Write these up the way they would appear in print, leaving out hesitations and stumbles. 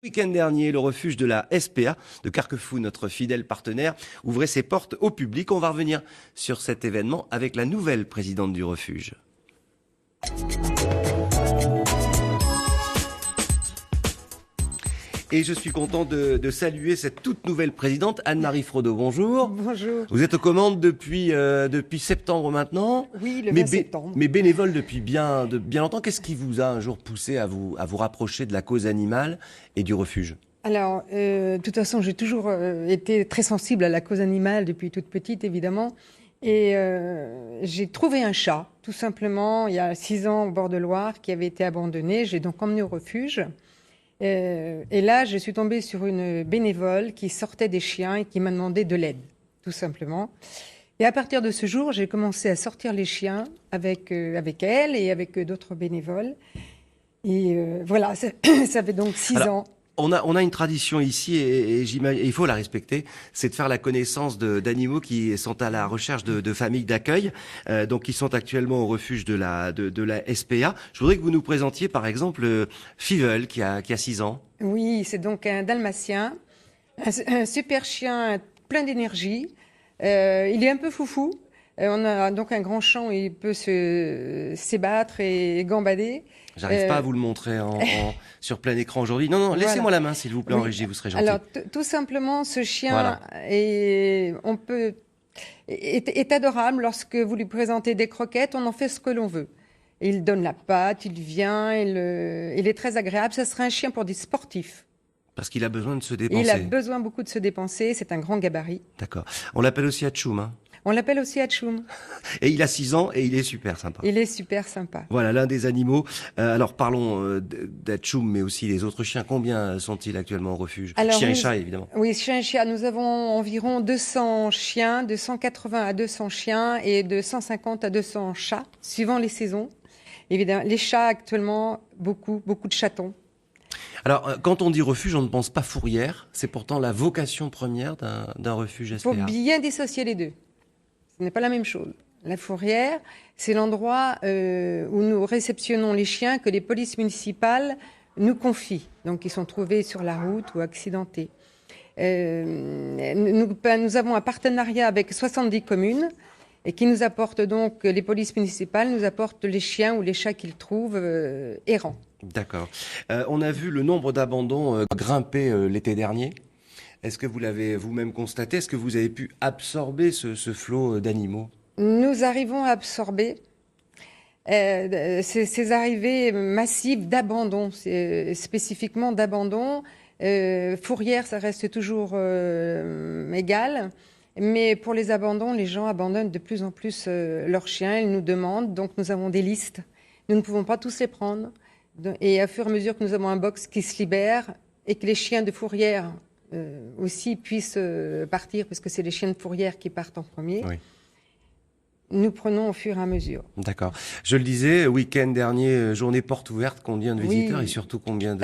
Le week-end dernier, le refuge de la SPA de Carquefou, notre fidèle partenaire, ouvrait ses portes au public. On va revenir sur cet événement avec la nouvelle présidente du refuge. Et je suis content de saluer cette toute nouvelle présidente, Anne-Marie Frodeau. Bonjour. Bonjour. Vous êtes aux commandes depuis septembre maintenant. Oui, le 20 septembre. Mais bénévole depuis bien longtemps. Qu'est-ce qui vous a un jour poussé à vous rapprocher de la cause animale et du refuge? Alors, de toute façon, j'ai toujours été très sensible à la cause animale depuis toute petite, évidemment. Et j'ai trouvé un chat, tout simplement, il y a 6 ans au bord de Loire, qui avait été abandonné. J'ai donc emmené au refuge. Et là, je suis tombée sur une bénévole qui sortait des chiens et qui m'a demandé de l'aide, tout simplement. Et à partir de ce jour, j'ai commencé à sortir les chiens avec elle et avec d'autres bénévoles. Et voilà, ça fait donc 6 ans. On a une tradition ici et j'imagine, il faut la respecter, c'est de faire la connaissance d'animaux qui sont à la recherche de familles d'accueil, donc qui sont actuellement au refuge de la SPA. Je voudrais que vous nous présentiez par exemple Fivel qui a 6 ans. Oui, c'est donc un dalmatien, un super chien plein d'énergie. Il est un peu foufou. On a donc un grand champ où il peut s'ébattre et gambader. J'arrive pas à vous le montrer sur plein écran aujourd'hui. Non, Voilà. Laissez-moi la main s'il vous plaît en régie, vous serez gentil. Alors, tout simplement, ce chien Voilà. est adorable. Lorsque vous lui présentez des croquettes, on en fait ce que l'on veut. Il donne la patte, il vient, il est très agréable. Ce serait un chien pour des sportifs. Parce qu'il a besoin de se dépenser. Il a besoin beaucoup de se dépenser. C'est un grand gabarit. D'accord. On l'appelle aussi Atchoum, hein. On l'appelle aussi Atchoum. Et il a 6 ans et il est super sympa. Il est super sympa. Voilà, l'un des animaux. Alors parlons d'Atchoum, mais aussi les autres chiens. Combien sont-ils actuellement au refuge? Chiens et chats, évidemment. Oui, chiens et chats. Nous avons environ 200 chiens, de 180 à 200 chiens et de 150 à 200 chats, suivant les saisons. Évidemment, les chats actuellement, beaucoup de chatons. Alors, quand on dit refuge, on ne pense pas fourrière. C'est pourtant la vocation première d'un refuge SPA. Il faut bien dissocier les deux. Ce n'est pas la même chose. La fourrière, c'est l'endroit où nous réceptionnons les chiens que les polices municipales nous confient. Donc, ils sont trouvés sur la route ou accidentés. Nous avons un partenariat avec 70 communes et qui nous apportent donc, les polices municipales nous apportent les chiens ou les chats qu'ils trouvent errants. D'accord. On a vu le nombre d'abandons grimper l'été dernier. Est-ce que vous l'avez vous-même constaté? Est-ce que vous avez pu absorber ce flot d'animaux? Nous arrivons à absorber ces arrivées massives d'abandon, spécifiquement d'abandon. Fourrière, ça reste toujours égal. Mais pour les abandons, les gens abandonnent de plus en plus leurs chiens. Ils nous demandent, donc nous avons des listes. Nous ne pouvons pas tous les prendre. Et à fur et à mesure que nous avons un box qui se libère et que les chiens de fourrière aussi puissent partir, parce que c'est les chiens de fourrière qui partent en premier, oui. Nous prenons au fur et à mesure. D'accord. Je le disais, week-end dernier, journée porte ouverte, combien de visiteurs et surtout combien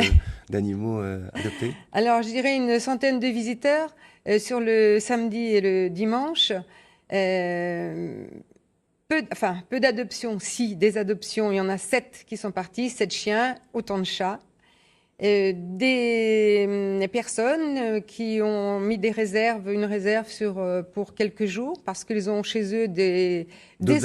d'animaux adoptés? Alors, je dirais une centaine de visiteurs sur le samedi et le dimanche. Peu d'adoptions, si, des adoptions. Il y en a 7 qui sont partis, 7 chiens, autant de chats. Des personnes qui ont mis une réserve pour quelques jours parce qu'ils ont chez eux des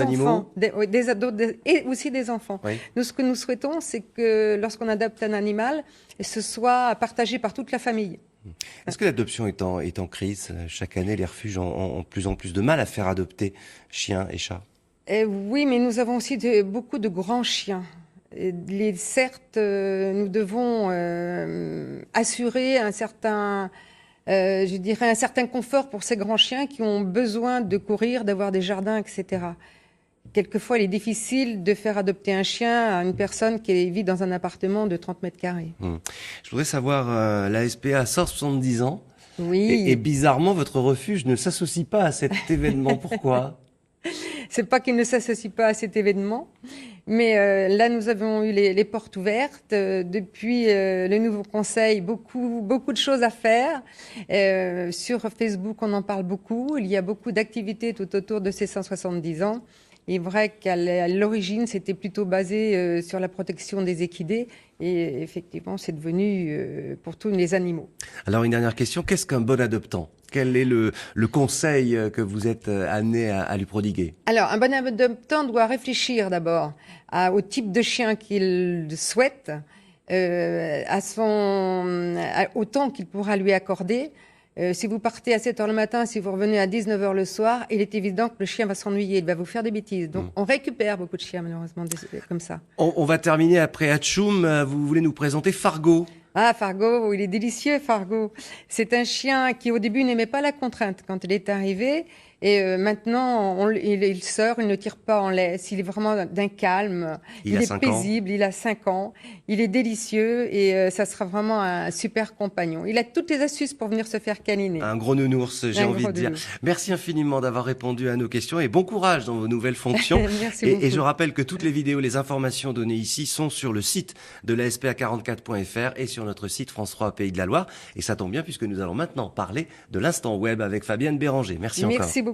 enfants, des ados et aussi des enfants. Oui. Nous, ce que nous souhaitons, c'est que lorsqu'on adopte un animal, ce soit partagé par toute la famille. Est-ce que l'adoption est en crise? Chaque année, les refuges ont de plus en plus de mal à faire adopter chiens et chats. Oui, mais nous avons aussi beaucoup de grands chiens. Certes, nous devons assurer un certain confort pour ces grands chiens qui ont besoin de courir, d'avoir des jardins, etc. Quelquefois, il est difficile de faire adopter un chien à une personne qui vit dans un appartement de 30 mètres carrés. Je voudrais savoir, la SPA a 170 ans. Oui. Et bizarrement, votre refuge ne s'associe pas à cet événement. Pourquoi? C'est pas qu'il ne s'associe pas à cet événement, mais là nous avons eu les portes ouvertes. Depuis le nouveau conseil, beaucoup de choses à faire. Sur Facebook, on en parle beaucoup. Il y a beaucoup d'activités tout autour de ces 170 ans. Il est vrai qu'à l'origine, c'était plutôt basé sur la protection des équidés. Et effectivement, c'est devenu pour tous les animaux. Alors, une dernière question. Qu'est-ce qu'un bon adoptant? Quel est le conseil que vous êtes amené à lui prodiguer? Alors, un bon adoptant doit réfléchir d'abord au type de chien qu'il souhaite, au temps qu'il pourra lui accorder. Si vous partez à 7 heures le matin, si vous revenez à 19 heures le soir, il est évident que le chien va s'ennuyer, il va vous faire des bêtises. Donc, on récupère beaucoup de chiens, malheureusement, comme ça. On va terminer après Hatchoum. Vous voulez nous présenter Fargo? Ah, Fargo, il est délicieux, Fargo. C'est un chien qui, au début, n'aimait pas la contrainte quand il est arrivé. Et maintenant, il sort, il ne tire pas en laisse. Il est vraiment d'un calme. Il est paisible. Il a 5 ans. Il est délicieux et ça sera vraiment un super compagnon. Il a toutes les astuces pour venir se faire câliner. Un gros nounours, j'ai envie de dire. Merci infiniment d'avoir répondu à nos questions et bon courage dans vos nouvelles fonctions. Merci beaucoup. Et je rappelle que toutes les vidéos, les informations données ici sont sur le site de la SPA44.fr et sur notre site France 3 Pays de la Loire. Et ça tombe bien puisque nous allons maintenant parler de l'instant web avec Fabienne Béranger. Merci encore. Merci beaucoup.